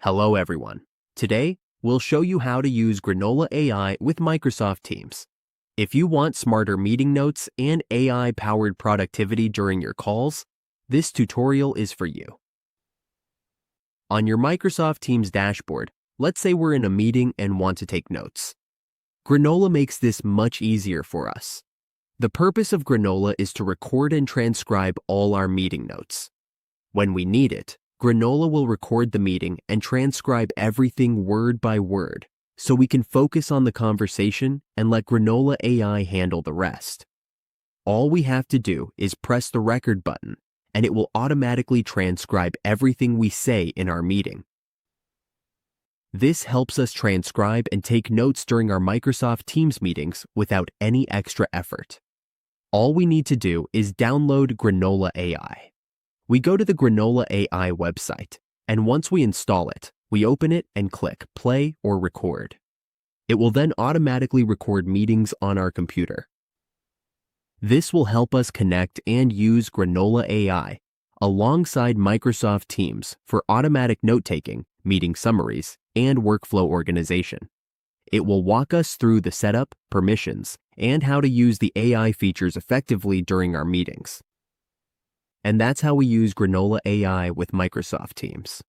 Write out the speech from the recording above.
Hello everyone. Today, we'll show you how to use Granola AI with Microsoft Teams. If you want smarter meeting notes and AI-powered productivity during your calls, this tutorial is for you. On your Microsoft Teams dashboard, let's say we're in a meeting and want to take notes. Granola makes this much easier for us. The purpose of Granola is to record and transcribe all our meeting notes. When we need it, Granola will record the meeting and transcribe everything word by word, so we can focus on the conversation and let Granola AI handle the rest. All we have to do is press the record button, and it will automatically transcribe everything we say in our meeting. This helps us transcribe and take notes during our Microsoft Teams meetings without any extra effort. All we need to do is download Granola AI. We go to the Granola AI website, and once we install it, we open it and click Play or Record. It will then automatically record meetings on our computer. This will help us connect and use Granola AI alongside Microsoft Teams for automatic note-taking, meeting summaries, and workflow organization. It will walk us through the setup, permissions, and how to use the AI features effectively during our meetings. And that's how we use Granola AI with Microsoft Teams.